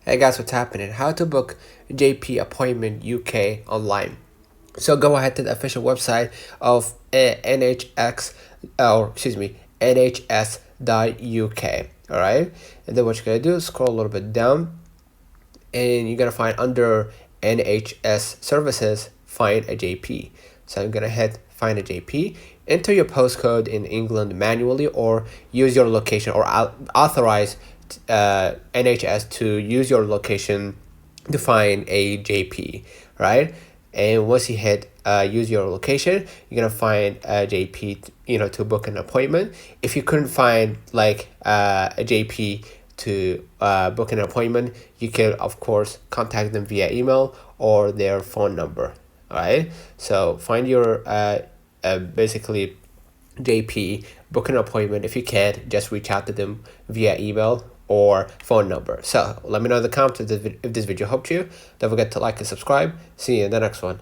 Hey guys, what's happening? How to book JP appointment UK online. So go ahead to the official website of NHX, or excuse me, NHS.UK. All right, and then what you're gonna do is scroll a little bit down, and you're gonna find under NHS services, find a JP. So I'm gonna hit find a JP. Enter your postcode in England manually, or use your location, or authorize NHS to use your location to find a JP, right? And once you hit use your location, you're gonna find a JP, to book an appointment. If you couldn't find like a JP to book an appointment, you can of course contact them via email or their phone number. All right. So find your basically JP, book an appointment. If you can't, just reach out to them via email or phone number. So let me know in the comments if this video helped you. Don't forget to like and subscribe. See you in the next one.